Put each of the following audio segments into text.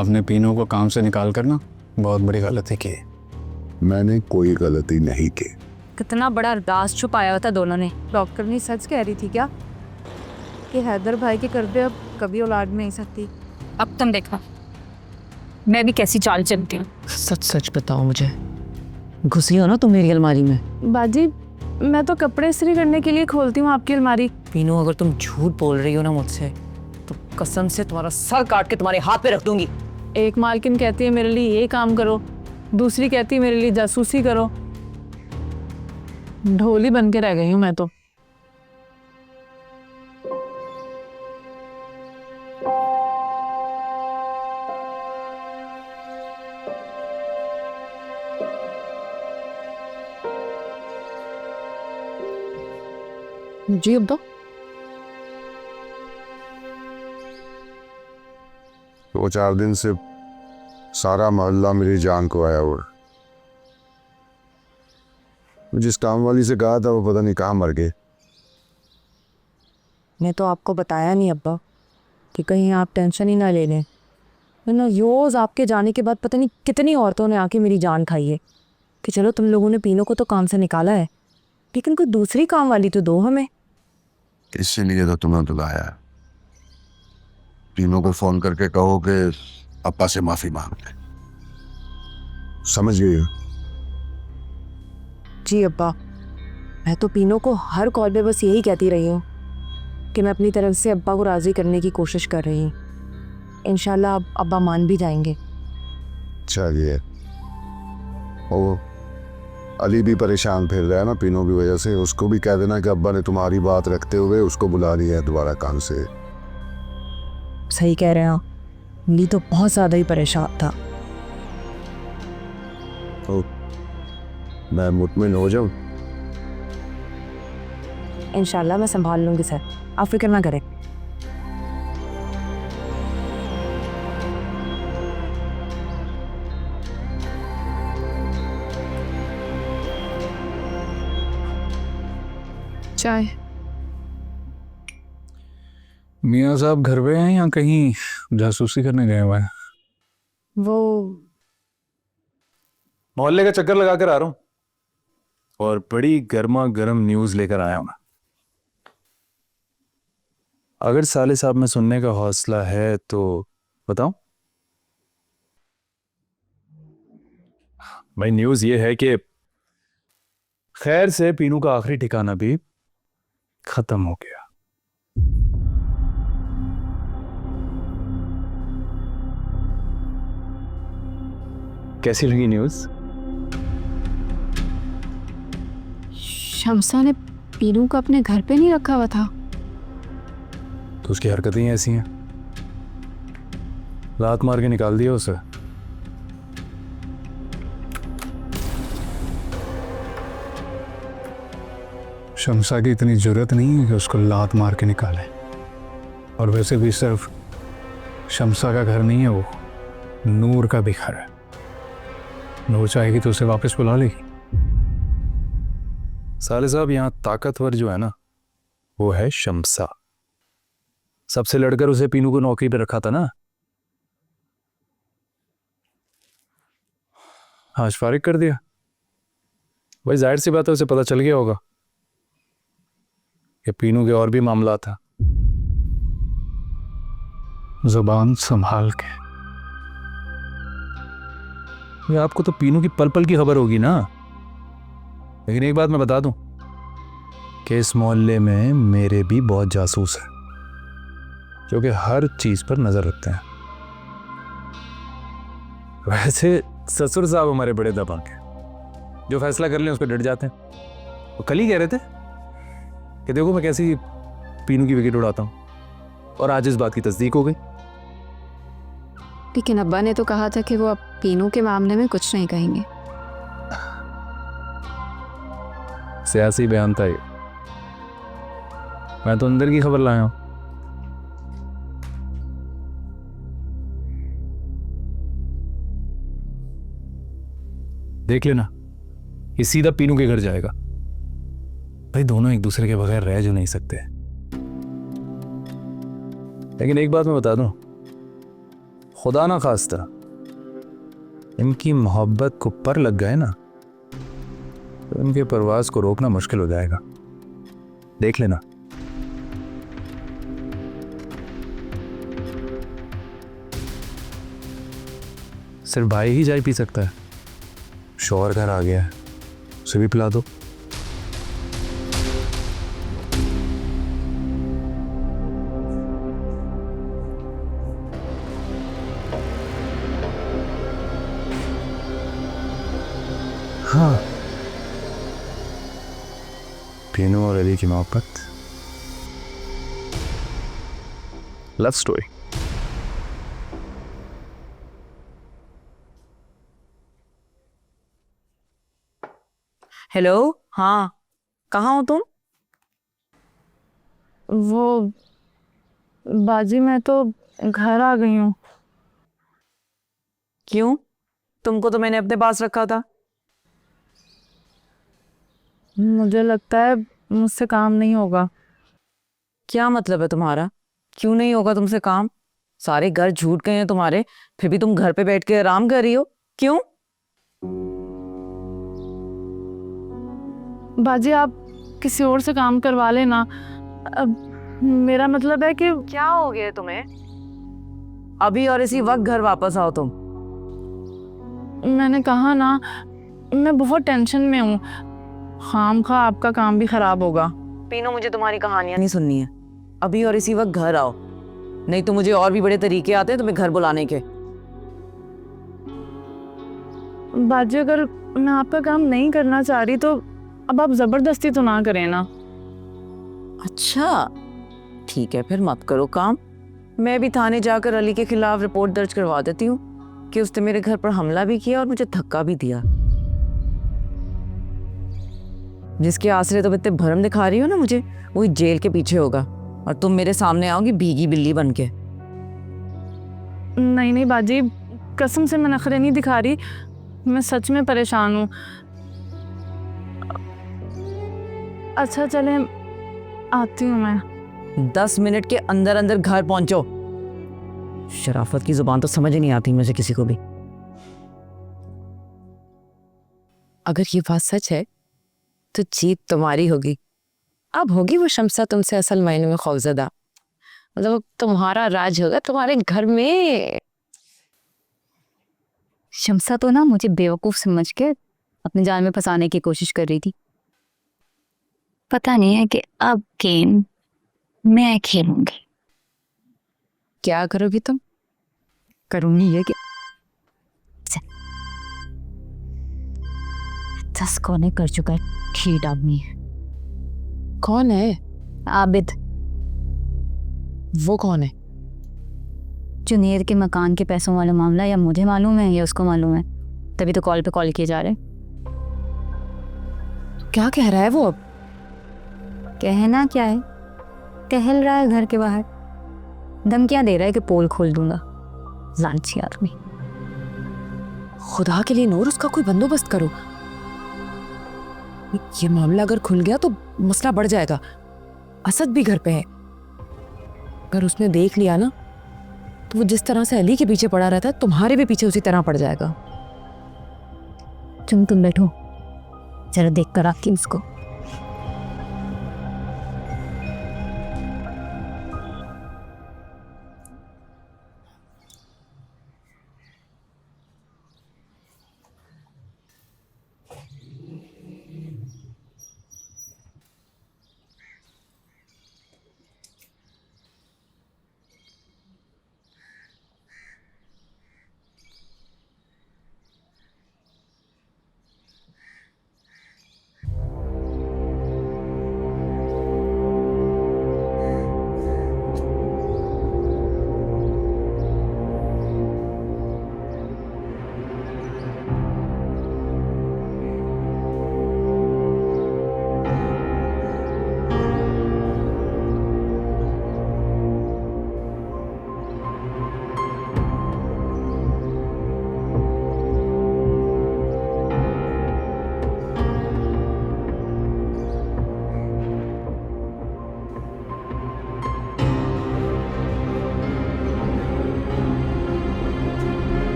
आपने पीनू को काम से निकाल कर ना बहुत बड़ी गलती की। मैंने कोई गलती नहीं की। कितना बड़ा राज छुपाया हुआ था दोनों ने। डॉक्टर ने सच कह रही थी क्या कि हैदर भाई के कर्जे अब कभी औलाद में नहीं सकती। अब तुम देखो मैं भी कैसी चाल चलती हूँ। सच सच बताओ मुझे, घुसी हो ना तुम मेरी अलमारी में? बाजी मैं तो कपड़े इस्त्री करने के लिए खोलती हूँ आपकी अलमारी। पीनू, अगर तुम झूठ बोल रही हो ना मुझसे तो कसम से तुम्हारा सर काट के तुम्हारे हाथ पे रख दूंगी। एक मालकिन कहती है मेरे लिए ये काम करो, दूसरी कहती है मेरे लिए जासूसी करो। ढोली बन के रह गई हूँ मैं तो। जी अब 2-4 दिन से सारा मोहल्ला मेरी जान को आया हुआ। जिस काम वाली से कहा था वो पता नहीं कहाँ मर गए। मैं तो आपको बताया नहीं अब्बा कि कहीं आप टेंशन ही ना ले लें, वरना रोज आपके जाने के बाद पता नहीं कितनी औरतों ने आके मेरी जान खाई है कि चलो तुम लोगों ने पीनू को तो काम से निकाला है, लेकिन कोई दूसरी काम वाली तो दो हमें। इसीलिए तो तुम्हें बुलाया है। तीनों को फोन करके कहो कि अप्पा से माफी मांग ले। समझ गई हो? जी अब्बा, मैं तो पीनू को हर कॉल पे बस यही कहती रही हूँ कि मैं अपनी तरफ से अब्बा को राज़ी करने की कोशिश कर रही हूँ। इंशाल्लाह अब अब्बा मान भी जाएंगे। चलिए, वो अली भी परेशान फिर रहा है ना पीनों की वजह से। उसको भी कह देना कि अब्बा ने तुम्हारी बात रखते हुए उसको बुला लिया है दोबारा काम से। सही कह रहे हैं आप, अली तो बहुत ज़्यादा ही परेशान था। तो मैं मुतमिन हो जाऊं? इंशाल्लाह मैं संभाल लूँगी सर, आप फिक्र ना करें। चाय। मियाँ साहब घर पे हैं या कहीं जासूसी करने गए हुए हैं? वो मोहल्ले का चक्कर लगा कर आ रहा हूं और बड़ी गर्मा गर्म न्यूज लेकर आया हूं। अगर साले साहब में सुनने का हौसला है तो बताओ। भाई न्यूज ये है कि खैर से पीनू का आखिरी ठिकाना भी खत्म हो गया। कैसी लगी न्यूज? शमसा ने पीनू को अपने घर पे नहीं रखा हुआ था। तो उसकी हरकतें ही ऐसी हैं, लात मार के निकाल दिया उसे। शमसा की इतनी जरूरत नहीं है कि उसको लात मार के निकाले। और वैसे भी सिर्फ शमसा का घर नहीं है, वो नूर का भी घर है। नूर चाहेगी तो उसे वापस बुला लेगी। साले साहब यहां ताकतवर जो है ना वो है शमसा। सबसे लड़कर उसे पीनू को नौकरी पे रखा था ना। आज फारिग कर दिया। भाई जाहिर सी बात है उसे पता चल गया होगा कि पीनू के और भी मामला था। जुबान संभाल के। आपको तो पीनू की पल पल की खबर होगी ना। लेकिन एक बात मैं बता दूं कि इस मोहल्ले में मेरे भी बहुत जासूस हैं जो कि हर चीज पर नजर रखते हैं। वैसे ससुर साहब हमारे बड़े दबंग हैं, जो फैसला कर लें उस पर डट जाते हैं। वो कल ही कह रहे थे कि देखो मैं कैसी पीनू की विकेट उड़ाता हूं, और आज इस बात की तस्दीक हो गई। लेकिन अब्बा ने तो कहा था कि वो अब पीनू के मामले में कुछ नहीं कहेंगे। सियासी बयान था ये, मैं तो अंदर की खबर लाया हूं। देख लेना, ये सीधा पीनू के घर जाएगा। भाई दोनों एक दूसरे के बगैर रह जो नहीं सकते। लेकिन एक बात मैं बता दूं, खुदा ना खास्ता इनकी मोहब्बत को पर लग गए ना तो इनके परवाज को रोकना मुश्किल हो जाएगा। देख लेना। सिर्फ भाई ही चाय पी सकता है। शौहर घर आ गया है, उसे भी पिला दो। हाँ, पीनू और अली की मोहब्बत लव स्टोरी। हेलो, हाँ, कहाँ हो तुम? वो बाजी मैं तो घर आ गई हूँ। क्यों? तुमको तो मैंने अपने पास रखा था। मुझे लगता है मुझसे काम नहीं होगा। क्या मतलब है तुम्हारा? क्यों नहीं होगा तुमसे काम? सारे घर झूठ गए हैं तुम्हारे, फिर भी तुम घर पे बैठ के आराम कर रही हो, क्यों? बाजी आप किसी और से काम करवा लेना। अब मेरा मतलब है कि क्या हो गया तुम्हें? अभी और इसी वक्त घर वापस आओ तुम। मैंने कहा ना, मैं बहुत टेंशन में हूँ। खामखा आपका काम भी खराब होगा। पीनो, मुझे तुम्हारी कहानियां नहीं सुननी है। अभी और इसी वक्त घर आओ, नहीं तो मुझे और भी बड़े तरीके आते हैं तुम्हें घर बुलाने के। बाजी अगर मैं आपका काम नहीं करना चाह रही तो अब आप जबरदस्ती तो ना करें ना। अच्छा ठीक है, फिर मत करो काम। मैं भी थाने जाकर अली के खिलाफ रिपोर्ट दर्ज करवा देती हूँ कि उसने मेरे घर पर हमला भी किया और मुझे धक्का भी दिया। जिसके आसरे तुम इतने भरम दिखा रही हो ना मुझे, वही जेल के पीछे होगा और तुम मेरे सामने आओगी भीगी बिल्ली बन के। नहीं नहीं बाजी, कसम से मैं नखरे नहीं दिखा रही। मैं सच में परेशान हूँ। अच्छा चले, आती हूँ मैं। 10 मिनट के अंदर अंदर घर पहुंचो। शराफत की जुबान तो समझ ही नहीं आती मुझे किसी को भी। अगर ये बात सच है तो जीत तुम्हारी होगी। अब होगी वो शम्सा तुमसे असल मायने में खौफजदा। मतलब तुम्हारा राज होगा तुम्हारे घर में। शम्सा तो ना मुझे बेवकूफ समझ के अपने जाल में फंसाने की कोशिश कर रही थी। पता नहीं है कि अब गेम मैं खेलूंगी। क्या करोगी तुम? करूंगी ये कि 10 कोने कर चुका है ठीक आदमी है। कौन है? आबिद, वो कौन है? जुनेर के मकान के पैसों वाला मामला या मुझे मालूम है या उसको मालूम है, तभी तो कॉल पे कॉल किए जा रहे। क्या कह रहा है वो अब? कहना क्या है, टहल रहा है घर के बाहर, धमकियां दे रहा है कि पोल खोल दूंगा। लालची आदमी। खुदा के लिए नूर, उसका कोई बंदोबस्त करो। ये मामला अगर खुल गया तो मसला बढ़ जाएगा। असद भी घर पे है, अगर उसने देख लिया ना तो वो जिस तरह से अली के पीछे पड़ा रहता है तुम्हारे भी पीछे उसी तरह पड़ जाएगा। तुम बैठो, जरा देख कर आती उसको।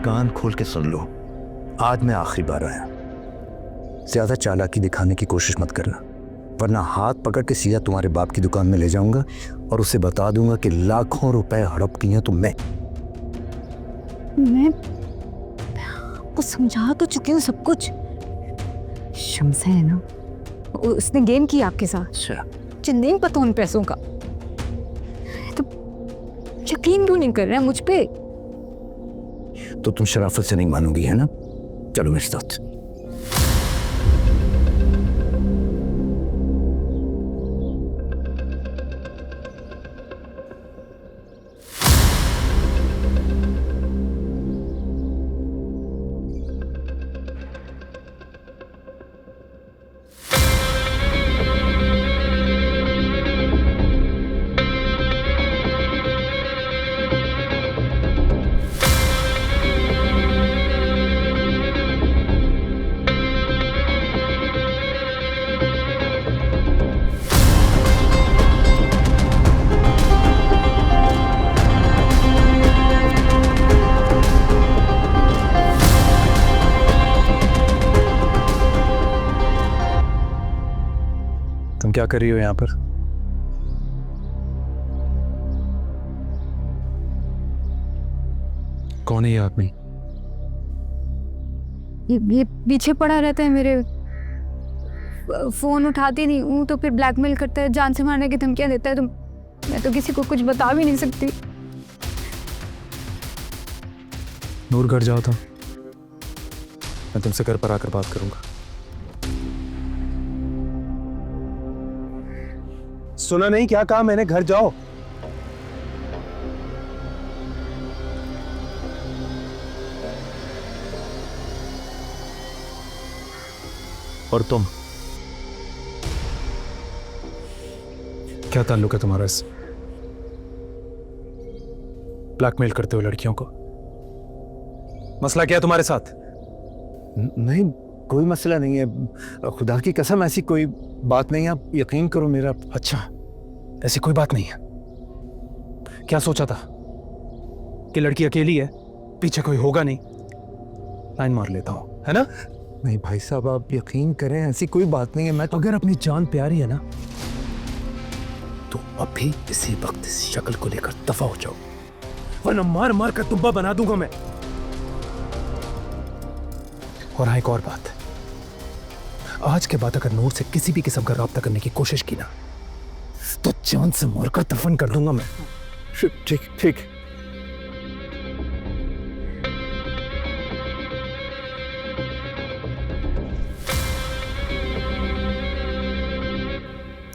कान खोल के सुन लो, आज मैं आखिरी बार आया। ज्यादा चालाकी दिखाने की कोशिश मत करना, वरना हाथ पकड़ के सीधा तुम्हारे बाप की दुकान में ले जाऊंगा और उसे बता दूंगा कि लाखों रुपए हड़प किए तुमने। मैं आपको समझा तो चुकी हूँ सब कुछ। शम्सा है ना, उसने गेम किया आपके साथ। अच्छा, मुझे नहीं पता उन पैसों का, तो यकीन क्यों नहीं कर रहे हैं मुझ पे? तो तुम शराफत से नहीं मानोगी है ना? चलो मेरे साथ। तुम क्या कर रही हो यहाँ पर? कौन है ये आदमी? ये पीछे पड़ा रहता है मेरे, फोन उठाती नहीं हूँ तो फिर ब्लैकमेल करता है, जान से मारने की धमकियां देता है। तो मैं तो किसी को कुछ बता भी नहीं सकती। नूर घर जाओ तो मैं तुमसे घर पर आकर बात करूंगा। सुना नहीं क्या कहा मैंने? घर जाओ। और तुम, क्या ताल्लुक है तुम्हारा इस ब्लैकमेल करते हो लड़कियों को? मसला क्या है तुम्हारे साथ? नहीं, कोई मसला नहीं है, खुदा की कसम ऐसी कोई बात नहीं है, आप यकीन करो मेरा। अच्छा, ऐसी कोई बात नहीं है। क्या सोचा था कि लड़की अकेली है, पीछे कोई होगा नहीं, लाइन मार लेता हूं, है ना? नहीं भाई साहब, आप यकीन करें, ऐसी कोई बात नहीं है। मैं तो अगर अपनी जान प्यारी है ना, तो अभी इसी वक्त इस शक्ल को लेकर दफा हो जाओ, वरना मार मार कर तुम्बा बना दूंगा मैं। और हाँ, एक और बात, आज के बाद अगर नूर से किसी भी किस्म का राब्ता करने की कोशिश की ना, तो जान से मारकर दफन कर दूंगा मैं। ठीक ठीक।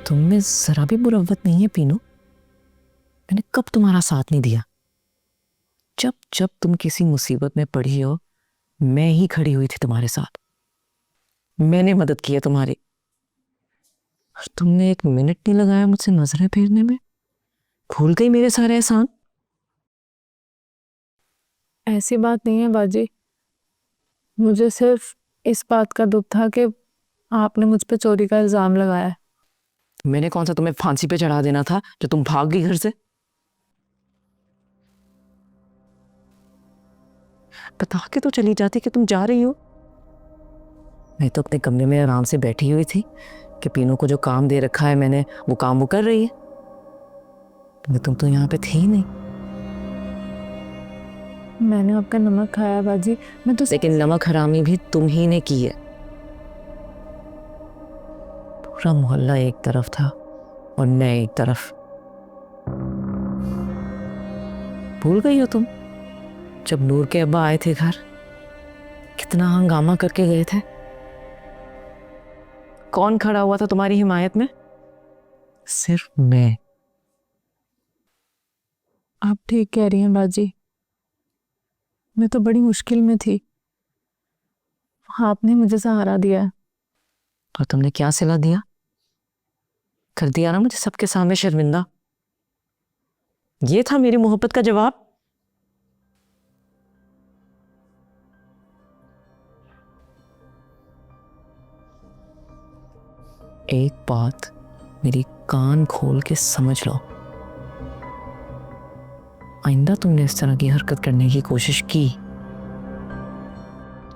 तुम में जरा भी मुरव्वत नहीं है पीनू। मैंने कब तुम्हारा साथ नहीं दिया? जब जब तुम किसी मुसीबत में पड़ी हो, मैं ही खड़ी हुई थी तुम्हारे साथ। मैंने मदद की है तुम्हारी। और तुमने एक मिनट नहीं लगाया मुझसे नजरें फेरने में। भूल गई मेरे सारे एहसान। ऐसी बात नहीं है बाजी, मुझे सिर्फ इस बात का दुख था कि आपने मुझ पे चोरी का इल्जाम लगाया है। मैंने कौन सा तुम्हें फांसी पे चढ़ा देना था जो तुम भाग गई घर से? बता के तो चली जाती कि तुम जा रही हो। मैं तो अपने कमरे में आराम से बैठी हुई थी कि पीनू को जो काम दे रखा है मैंने, वो काम वो कर रही है। तुम तो यहाँ पे थी ही नहीं। मैंने आपका नमक खाया बाजी, मैं तो लेकिन नमक हरामी भी तुम ही ने की है। पूरा मोहल्ला एक तरफ था और मैं एक तरफ। भूल गई हो तुम जब नूर के अब्बा आए थे घर, कितना हंगामा करके गए थे? कौन खड़ा हुआ था तुम्हारी हिमायत में? सिर्फ मैं। आप ठीक कह रही हैं बाजी, मैं तो बड़ी मुश्किल में थी, आपने मुझे सहारा दिया है। और तुमने क्या सिला दिया? कर दिया ना मुझे सबके सामने शर्मिंदा। ये था मेरी मोहब्बत का जवाब? एक बात मेरी कान खोल के समझ लो, आइंदा तुमने इस तरह की हरकत करने की कोशिश की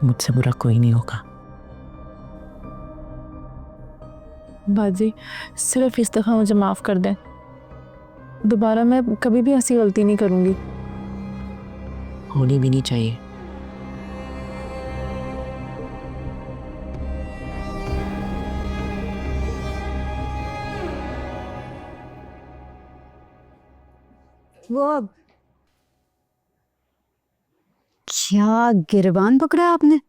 मुझसे बुरा कोई नहीं होगा। बाजी सिर्फ इस दफ़ा मुझे माफ़ कर दें, दोबारा मैं कभी भी ऐसी गलती नहीं करूँगी। होनी भी नहीं चाहिए। वो अब क्या गिरबान पकड़ा है आपने?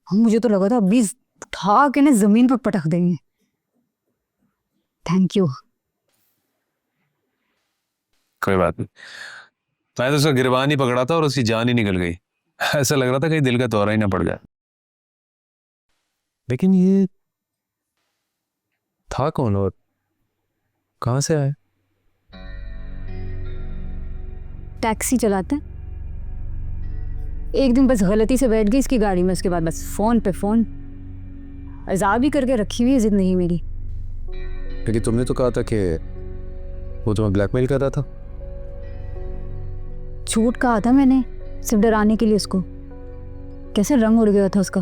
मुझे तो लगा था अभी उठा के ना जमीन पर पटक देंगे। Thank you. कोई बात नहीं, मैं तो उसका गिरबान ही पकड़ा था और उसकी जान ही निकल गई। ऐसा लग रहा था कहीं दिल का दौरा ही ना पड़ जाए। लेकिन ये था कौन और कहां से आया? टैक्सी चलाते हैं। एक दिन बस गलती से बैठ गई इसकी गाड़ी में, उसके बाद बस फोन पे फोन। अजाब ही करके रखी हुई है जिद नहीं मेरी। लेकिन तुमने तो कहा था कि वो तुम्हें ब्लैकमेल कर रहा था। झूठ कहा था मैंने, सिर्फ डराने के लिए उसको। कैसे रंग उड़ गया था उसका।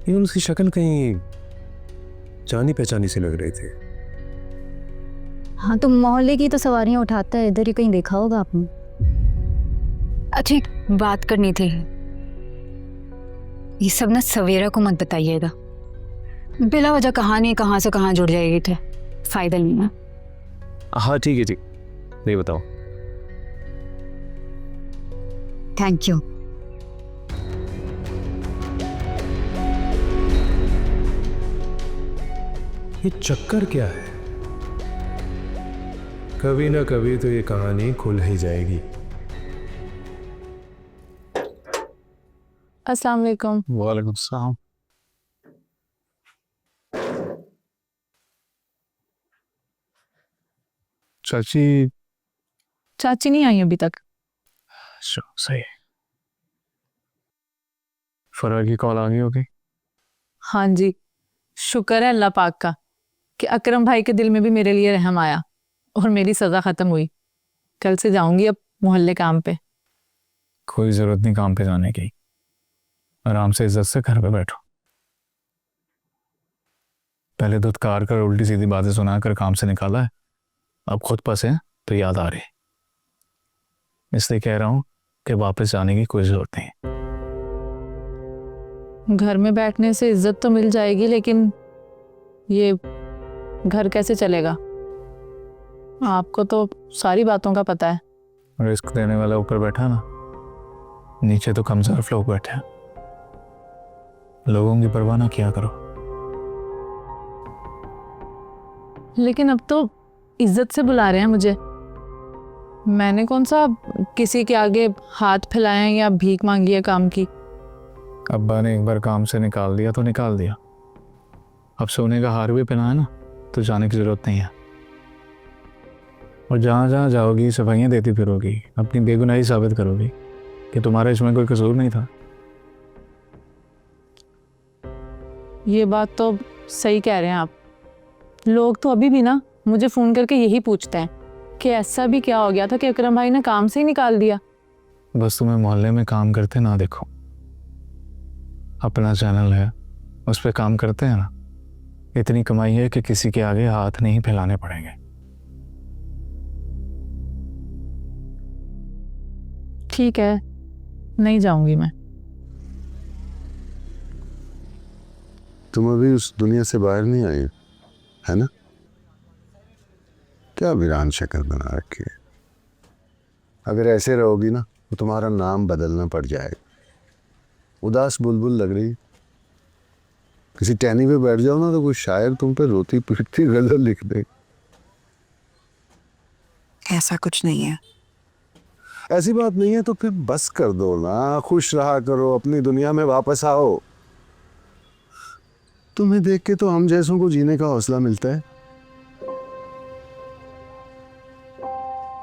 ये उसकी शक्ल कहीं जानी पहचानी सी लग रही थी। हाँ तो मोहल्ले की तो सवारियां उठाता है, इधर ही कहीं देखा होगा आपने। अच्छा एक बात करनी थी, ये सब ना सवेरा को मत बताइएगा। बिला वजह कहानी कहाँ से कहाँ जुड़ जाएगी, थे फायदा नहीं है। हाँ ठीक है, ठीक नहीं बताओ। Thank you. ये चक्कर क्या है? कभी ना कभी तो ये कहानी खुल ही जाएगी। अस्सलाम वालेकुम। वालेकुम सलाम। चाची चाची नहीं आई अभी तक। सही। फरार की कॉल आ गई होगी। हाँ जी, शुक्र है अल्लाह पाक का कि अकरम भाई के दिल में भी मेरे लिए रहम आया और मेरी सज़ा ख़त्म हुई। कल से जाऊंगी अब मोहल्ले काम पे। कोई जरूरत नहीं काम पे जाने की, आराम से इज्जत से घर पे बैठो। पहले धुतकार कर उल्टी सीधी बातें सुनाकर काम से निकाला है, अब खुद फंसे तो याद आ रही। इसलिए कह रहा हूं कि वापस जाने की कोई जरूरत नहीं। घर में बैठने से इज्जत तो मिल जाएगी, लेकिन ये घर कैसे चलेगा? आपको तो सारी बातों का पता है। रिस्क देने वाला ऊपर बैठा ना, नीचे तो कमजोर लोग बैठे हैं। लोगों की परवाह ना किया करो। लेकिन अब तो इज्जत से बुला रहे हैं मुझे। मैंने कौन सा किसी के आगे हाथ फैलाया है या भीख मांगी है काम की? अब्बा ने एक बार काम से निकाल दिया तो निकाल दिया। अब सोने का हार भी पहना है ना, तो जाने की जरूरत नहीं है। और जहाँ जहाँ जाओगी सफाइयाँ देती फिरोगी, अपनी बेगुनाही साबित करोगी कि तुम्हारा इसमें कोई कसूर नहीं था। ये बात तो सही कह रहे हैं आप। लोग तो अभी भी ना मुझे फ़ोन करके यही पूछते हैं कि ऐसा भी क्या हो गया था कि अकरम भाई ने काम से ही निकाल दिया। बस तुम्हें मोहल्ले में काम करते ना देखो। अपना चैनल है, उस पर काम करते हैं ना, इतनी कमाई है कि किसी के आगे हाथ नहीं फैलाने पड़ेंगे। ठीक है, नहीं जाऊंगी मैं। तुम अभी उस दुनिया से बाहर नहीं आई है ना? क्या वीरान शक्ल बना रखी है। अगर ऐसे रहोगी ना तो तुम्हारा नाम बदलना पड़ जाएगा। उदास बुलबुल लग रही। किसी टहनी पे बैठ जाओ ना तो कोई शायर तुम पे रोती पीटती गजल लिख दे। ऐसा कुछ नहीं है। ऐसी बात नहीं है तो फिर बस कर दो ना, खुश रहा करो, अपनी दुनिया में वापस आओ। तुम्हें देख के तो हम जैसों को जीने का हौसला मिलता है।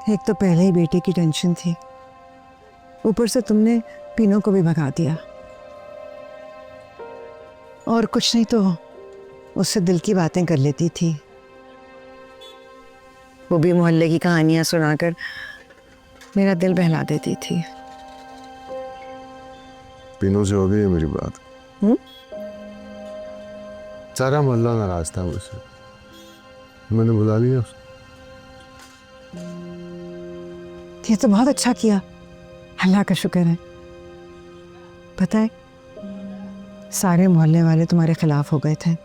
एक तो पहले ही बेटे की टेंशन थी, ऊपर से तुमने पीनों को भी भगा दिया। और कुछ नहीं तो उससे दिल की बातें कर लेती थी, वो भी मोहल्ले की कहानियां सुनाकर मेरा दिल बहला देती थी। पीनू से हो गई है मेरी बात। हम्म? सारा मोहल्ला नाराज था मुझसे, मैंने बुला लिया उसे। ये तो बहुत अच्छा किया, अल्लाह का शुक्र है। पता है, सारे मोहल्ले वाले तुम्हारे खिलाफ हो गए थे।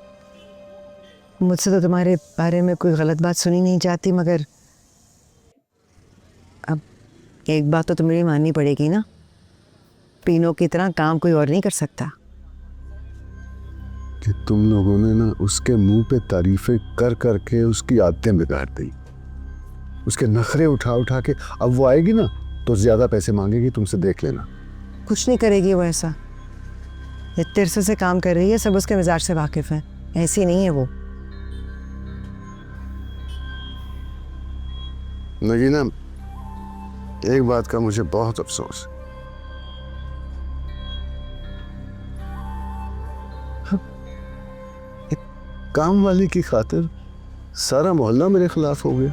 मुझसे तो तुम्हारे बारे में कोई गलत बात सुनी नहीं जाती, मगर अब एक बात तो तुम्हें माननी पड़ेगी ना, पीनो की तरह काम कोई और नहीं कर सकता। कि तुम लोगों ने ना उसके मुंह पे तारीफें कर कर के उसकी आदतें बिगाड़ दी, उसके नखरे उठा उठा के। अब वो आएगी ना तो ज्यादा पैसे मांगेगी तुमसे, देख लेना। कुछ नहीं करेगी वो ऐसा, इतने अरसे से काम कर रही है, सब उसके मिजाज से वाकिफ है, ऐसी नहीं है वो। नगीना, एक बात का मुझे बहुत अफसोस है। काम वाली की खातिर सारा मोहल्ला मेरे खिलाफ हो गया।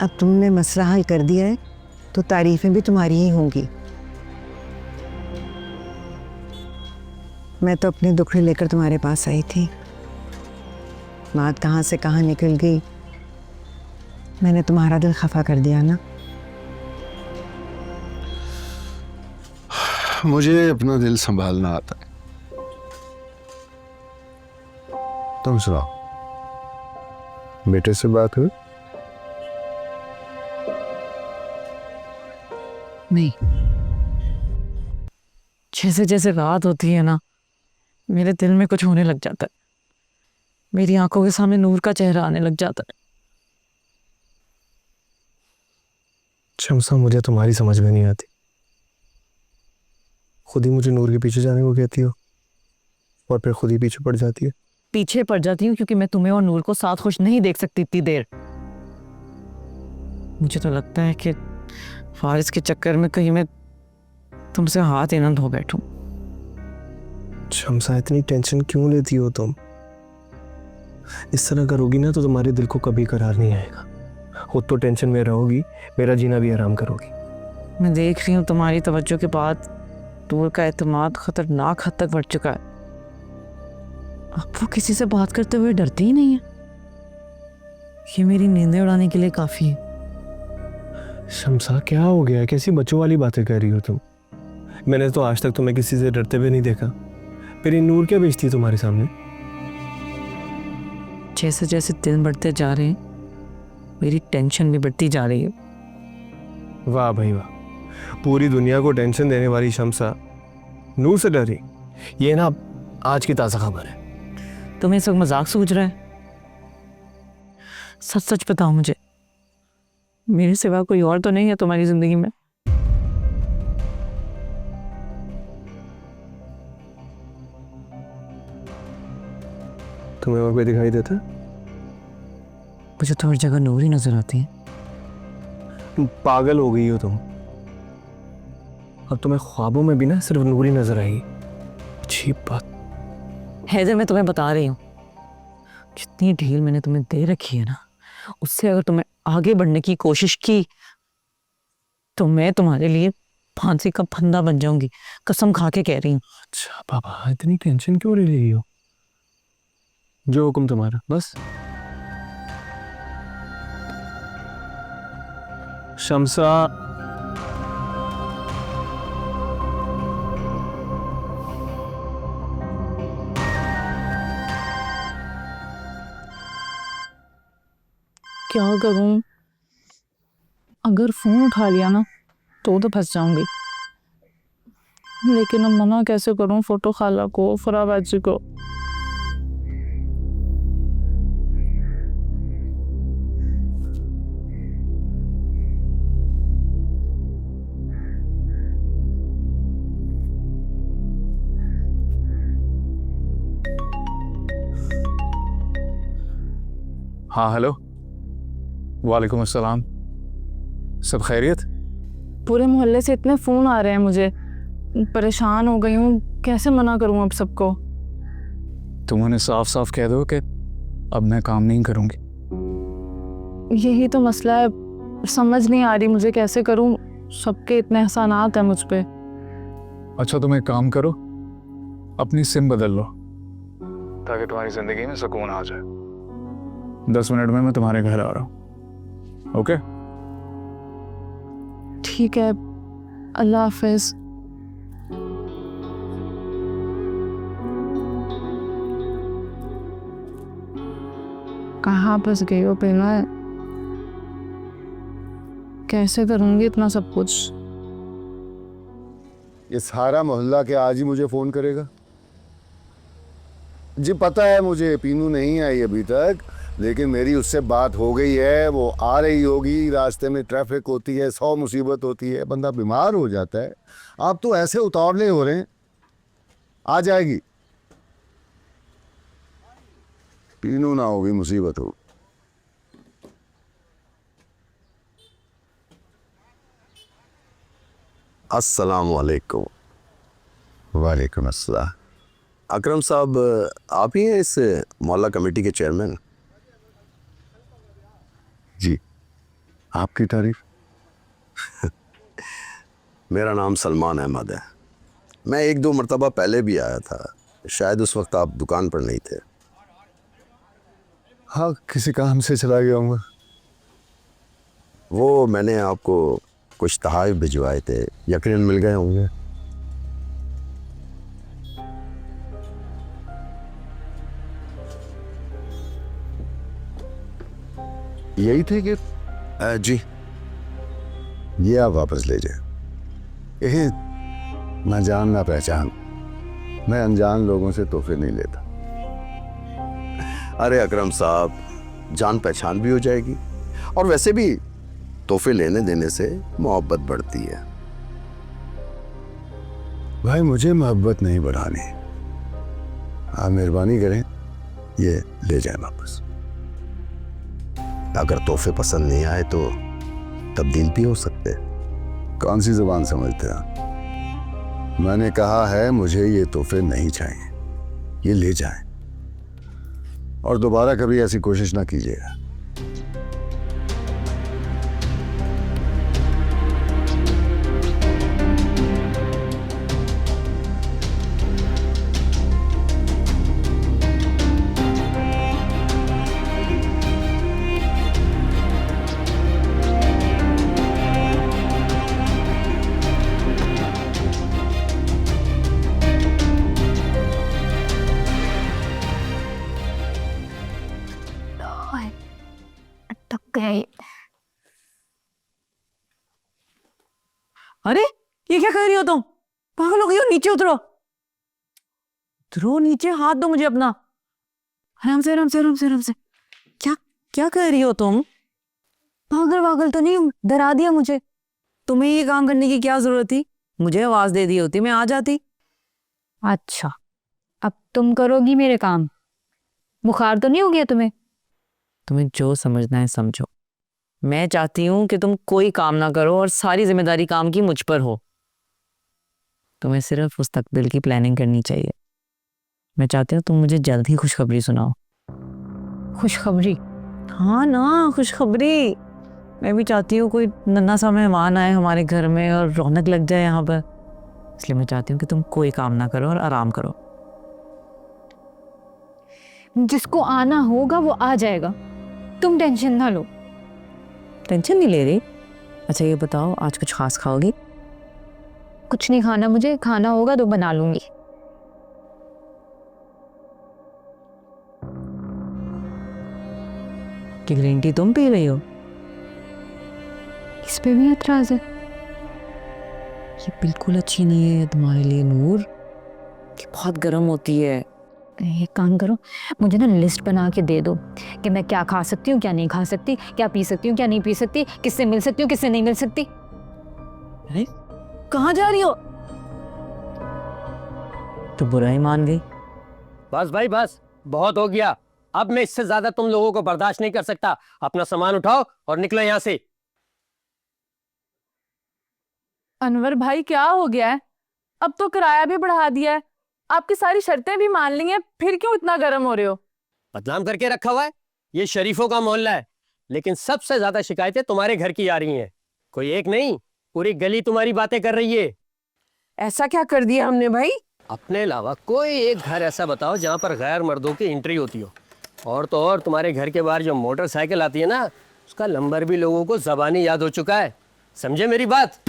अब तुमने मसला हल कर दिया है तो तारीफें भी तुम्हारी ही होंगी। मैं तो अपनी दुखड़ी लेकर तुम्हारे पास आई थी, बात कहाँ से कहाँ निकल गई। मैंने तुम्हारा दिल खफा कर दिया ना। मुझे अपना दिल संभालना आता है। तुम सुनाओ, बेटे से बात हुई? नहीं, जैसे जैसे रात होती है ना, मेरे दिल में कुछ होने लग जाता है। मेरी आंखों के सामने नूर का चेहरा आने लग जाता है। शम्सा, मुझे तुम्हारी समझ में नहीं आती। खुद ही मुझे नूर के पीछे जाने को कहती हो और फिर खुद ही पीछे पड़ जाती है। पीछे पड़ जाती हूँ क्योंकि मैं तुम्हें और नूर को साथ खुश नहीं देख सकती इतनी देर। मुझे तो लगता है कि फारिस के चक्कर में कहीं मैं तुमसे हाथ ही ना धो बैठूं। शम्सा, इतनी टेंशन क्यों लेती हो तुम? इस तरह करोगी ना तो तुम्हारे दिल को कभी करार नहीं आएगा। खुद तो टेंशन में रहोगी, मेरा जीना भी आराम करोगी। मैं देख रही हूँ तुम्हारी तवज्जो के बाद नूर का एतमाद खतरनाक हद तक बढ़ चुका है। अब वो किसी से बात करते हुए डरती ही नहीं है। ये मेरी नींदें उड़ाने के लिए काफी है। शम्सा, क्या हो गया? कैसी बच्चों वाली बातें कर रही हो तुम? मैंने तो आज तक तुम्हें किसी से डरते हुए नहीं देखा। फिर ये नूर क्या बेचती है तुम्हारे सामने? जैसे जैसे दिन बढ़ते जा रहे हैं, मेरी टेंशन भी बढ़ती जा रही है। वाह भाई वाह, पूरी दुनिया को टेंशन देने वाली शम्सा नूर से डरी। ये ना आज की ताज़ा खबर है। तुम्हें इस वक्त मजाक सूझ रहा है? सच सच बताओ मुझे, मेरे सिवा कोई और तो नहीं है तुम्हारी जिंदगी में? तुम्हें और कोई दिखाई देता? मुझे तो हर जगह नूर ही नजर आती है। तुम पागल हो गई हो तुम। अब तुम्हें ख्वाबों में भी ना सिर्फ नूर ही नजर आएगी। अजीब बात। हैदर, मैं तुम्हें बता रही हूँ, जितनी ढील मैंने तुम्हें दे रखी है ना, उससे अगर तुम्हें आगे बढ़ने की कोशिश की तो मैं तुम्हारे लिए फांसी का फंदा बन जाऊंगी। कसम खा के कह रही हूँ। अच्छा बाबा, इतनी टेंशन क्यों ले रही हो? जो हुक्म तुम्हारा, बस। शम्सा, क्या करूं? अगर फोन उठा लिया ना तो फंस जाऊंगी, लेकिन अब मना कैसे करूं फोटो खाला को, फराबाजी को? हाँ हेलो, वालेकुम अस्सलाम। सब खैरियत? पूरे मोहल्ले से इतने फ़ोन आ रहे हैं, मुझे परेशान हो गई हूँ। कैसे मना करूँ अब सबको? तुम उन्हें साफ साफ कह दो कि अब मैं काम नहीं करूँगी। यही तो मसला है, समझ नहीं आ रही मुझे कैसे करूं, सबके इतने एहसानात हैं मुझ पे। अच्छा तुम एक काम करो, अपनी सिम बदल लो ताकि तुम्हारी जिंदगी में सुकून आ जाए। 10 मिनट में मैं तुम्हारे घर आ रहा हूँ। ओके? ठीक है, अल्लाह हाफिज। कहाँ फंस गई हो पीना? कैसे करूंगी इतना सब कुछ? ये सारा मोहल्ला क्या आज ही मुझे फोन करेगा? जी पता है मुझे पीनू नहीं आई अभी तक, लेकिन मेरी उससे बात हो गई है, वो आ रही होगी। रास्ते में ट्रैफिक होती है, 100 मुसीबत होती है, बंदा बीमार हो जाता है। आप तो ऐसे उतावले हो रहे हैं, आ जाएगी। पीनू ना होगी मुसीबत हो। अस्सलाम वालेकुम। वालेकुम अस्सलाम। अकरम साहब, आप ही हैं इस मोहल्ला कमेटी के चेयरमैन? जी, आपकी तारीफ। मेरा नाम सलमान अहमद है। मैं 1-2 मरतबा पहले भी आया था, शायद उस वक्त आप दुकान पर नहीं थे। हाँ, किसी काम से चला गया हूँ। वो मैंने आपको कुछ तोहफे भिजवाए थे, यकीनन मिल गए होंगे। यही थे कि जी। ये आप वापस ले जाए। ये ना जान ना पहचान, मैं अनजान लोगों से तोहफे नहीं लेता। अरे अकरम साहब, जान पहचान भी हो जाएगी, और वैसे भी तोहफे लेने देने से मोहब्बत बढ़ती है। भाई मुझे मोहब्बत नहीं बढ़ानी, आप मेहरबानी करें ये ले जाए वापस। अगर तोहफे पसंद नहीं आए तो तब्दील भी हो सकते हैं। कौन सी जुबान समझते हैं? मैंने कहा है मुझे ये तोहफे नहीं चाहिए, ये ले जाएं, और दोबारा कभी ऐसी कोशिश ना कीजिएगा। अरे ये क्या कर रही हो तुम? पागल हो गई हो? नीचे उतरो, उतरो नीचे, हाथ दो मुझे अपना। आराम से आराम से आराम से आराम से। क्या क्या कर रही हो तुम? पागल वागल तो नहीं हूँ, डरा दिया मुझे। तुम्हें ये काम करने की क्या जरूरत थी? मुझे आवाज दे दी होती, मैं आ जाती। अच्छा, अब तुम करोगी मेरे काम? बुखार तो नहीं हो गया तुम्हें? तुम्हें जो समझना है समझो। मैं चाहती हूँ कि तुम कोई काम ना करो और सारी जिम्मेदारी काम की मुझ पर हो। तुम्हें सिर्फ मुस्तकबिल की प्लानिंग करनी चाहिए। मैं चाहती हूँ तुम मुझे जल्द ही खुशखबरी सुनाओ। खुशखबरी? हाँ ना, खुशखबरी। मैं भी चाहती हूँ कोई नन्हा सा मेहमान आए हमारे घर में और रौनक लग जाए यहाँ पर। इसलिए मैं चाहती हूँ कि तुम कोई काम ना करो और आराम करो। जिसको आना होगा वो आ जाएगा, तुम टेंशन ना लो। टेंशन नहीं ले रही? अच्छा ये बताओ, आज कुछ खास खाओगी? कुछ नहीं खाना मुझे, खाना होगा तो बना लूंगी। कि ग्रीन टी तुम पी रही हो? इस पे भी एतराज है? ये बिल्कुल अच्छी नहीं है तुम्हारे लिए नूर, ये बहुत गर्म होती है। एक काम करो, मुझे ना लिस्ट बना के दे दो कि मैं क्या खा सकती हूँ, क्या नहीं खा सकती, क्या पी सकती हूँ, क्या नहीं पी सकती, किससे मिल सकती हूँ, किससे नहीं मिल सकती। अरे कहाँ जा रही हो? तो बुरा ही मान गई। बस भाई बस, बहुत हो गया। अब मैं इससे ज्यादा तुम लोगों को बर्दाश्त नहीं कर सकता। अपना सामान उठाओ और निकलो यहाँ से। अनवर भाई क्या हो गया है? अब तो किराया भी बढ़ा दिया है, आपकी सारी शर्तें भी मान ली हैं, फिर क्यों इतना गर्म हो रहे हो? बदनाम करके रखा हुआ है। ये शरीफों का मोहल्ला है, लेकिन सबसे ज्यादा शिकायतें तुम्हारे घर की आ रही हैं। कोई एक नहीं, पूरी गली तुम्हारी बातें कर रही है। ऐसा क्या कर दिया हमने भाई? अपने अलावा कोई एक घर ऐसा बताओ जहां पर गैर मर्दों की एंट्री होती हो। और तो और तुम्हारे घर के बाहर जो मोटरसाइकिल आती है ना, उसका नंबर भी लोगों को ज़बानी याद हो चुका है। समझे मेरी बात?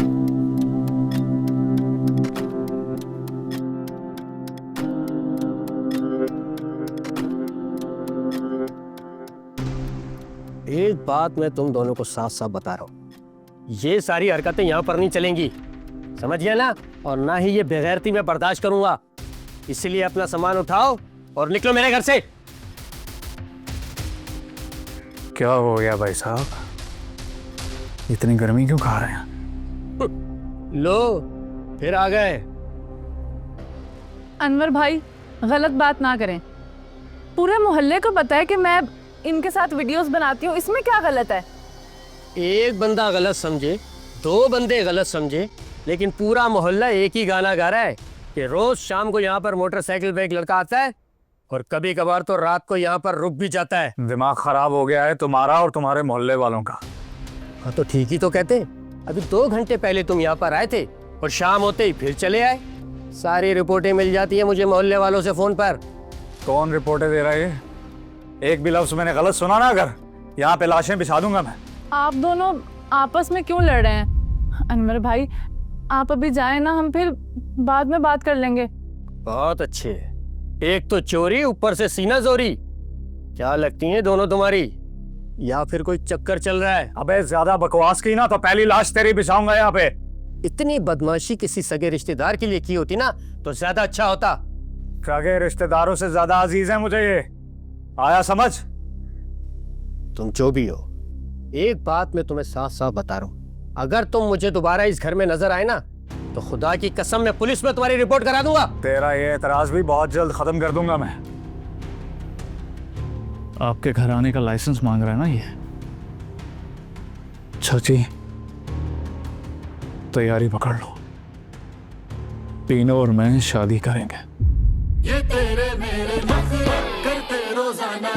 एक बात मैं तुम दोनों को साफ साफ बता रहा हूं, ये सारी हरकतें यहां पर नहीं चलेंगी, समझ गया ना? और ना ही ये बेगैरती मैं बर्दाश्त करूंगा। इसलिए अपना सामान उठाओ और निकलो मेरे घर से। क्या हो गया भाई साहब, इतनी गर्मी क्यों खा रहे हैं? लो फिर आ गए। अनवर भाई गलत बात ना करें, पूरे मोहल्ले को पता है कि मैं इनके साथ वीडियोस बनाती हूँ, इसमें क्या गलत है? एक बंदा गलत समझे, दो बंदे गलत समझे, लेकिन पूरा मोहल्ला एक ही गाना गा रहा है कि रोज शाम को यहाँ पर मोटरसाइकिल पे एक लड़का आता है और कभी कभार तो रात को यहाँ पर रुक भी जाता है। दिमाग खराब हो गया है तुम्हारा और तुम्हारे मोहल्ले वालों का। हाँ तो ठीक ही तो कहते। अभी 2 घंटे पहले तुम यहाँ पर आए थे और शाम होते ही फिर चले आए। सारी रिपोर्टें मिल जाती है मुझे मोहल्ले वालों से फोन पर। कौन रिपोर्टें दे रहा है? एक भी लफ्ज मैंने गलत सुना ना, अगर यहाँ पे लाशें बिछा दूंगा मैं। आप दोनों आपस में क्यों लड़ रहे हैं? अनवर भाई आप अभी जाए ना, हम फिर बाद में बात कर लेंगे। बहुत अच्छे, एक तो चोरी ऊपर से सीना जोरी। क्या लगती हैं दोनों तुम्हारी, या फिर कोई चक्कर चल रहा है? अबे ज्यादा बकवास की ना तो पहली लाश तेरी बिछाऊंगा यहाँ पे। इतनी बदमाशी किसी सगे रिश्तेदार के लिए की होती ना तो ज्यादा अच्छा होता। सगे रिश्तेदारों से ज्यादा अजीज है मुझे ये, आया समझ? तुम जो भी हो, एक बात मैं तुम्हें साफ साफ बता रहा हूं, अगर तुम मुझे दोबारा इस घर में नजर आए ना तो खुदा की कसम मैं पुलिस में तुम्हारी रिपोर्ट करा दूंगा। तेरा ये एतराज भी बहुत जल्द खत्म कर दूंगा मैं। आपके घर आने का लाइसेंस मांग रहा है ना ये? चाची तैयारी पकड़ लो, पीनो और मैं शादी करेंगे। ये तेरे मेरे नखरे करते रोजाना